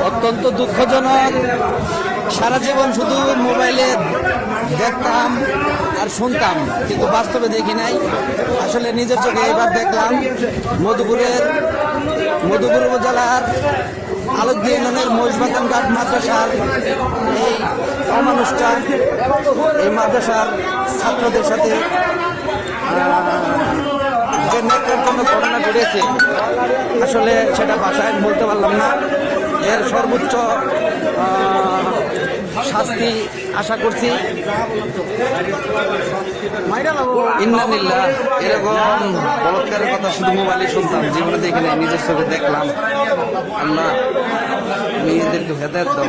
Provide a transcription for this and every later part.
অত্যন্ত দুঃখজনক। সারা জীবন শুধু মোবাইলে দেখতাম আর শুনতাম, কিন্তু বাস্তবে দেখি নাই। আসলে নিজের চোখে এবার দেখলাম মধুপুর উপজেলার আলোকদি ইউনিয়নের মহিষবাতান ঘাট মাদ্রাসার এই অমানুষটা এই মাদ্রাসার ছাত্রদের সাথে যে ন্যাক্কারজনক ঘটনা ঘটেছে, আসলে সেটা ভাষায় বলতে পারলাম না। এর সর্বোচ্চ শাস্তি আশা করছি। ইন্নালিল্লাহ। এরকম বলৎকারের কথা শুধু মোবাইলে শুনতাম, জীবনে দেখি নাই, নিজের চোখে দেখলাম। আল্লাহ মেয়েদেরকে হেদায়েত দাও।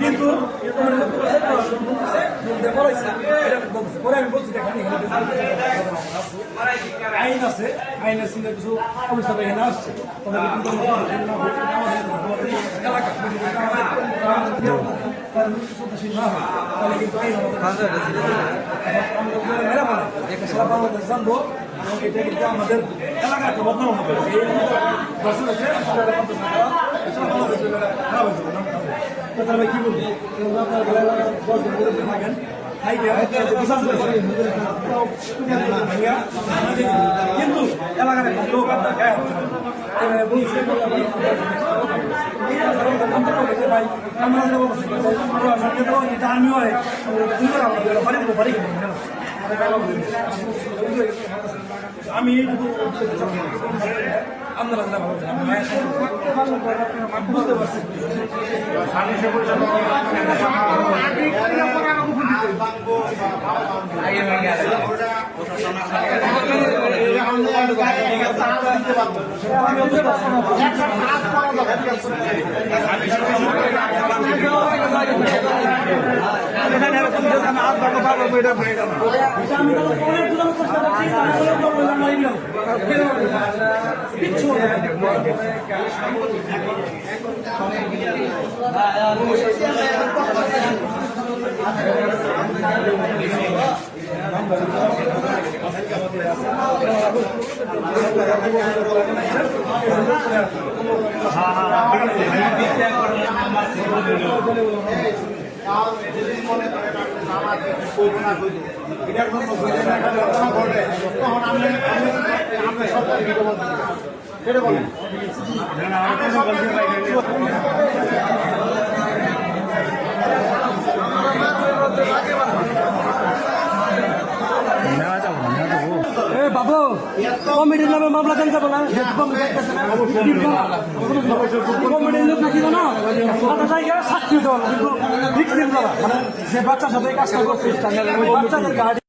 কিন্তু আইন আছে, আইনের সঙ্গে কিছু অবস্থা এখানে আসছে। এলাকা তাহলে কিন্তু আইন জানবো। এটা কিন্তু আমাদের এলাকাকে বদনাম হবে। এই দর্শন আছে কি বলবো, থাকেন কিন্তু এলাকার একটা লোক আমিও পারি আমি বুঝতে পারছি। বাবু কমিটির নামে মামলা কেন যাবো না? কমিটির লোক নাকি না সাক্ষী দেওয়া, কিন্তু ভিকটিম যারা মানে যে বাচ্চার সাথে কাজটা করছে বাচ্চাদের গার্ডিয়ান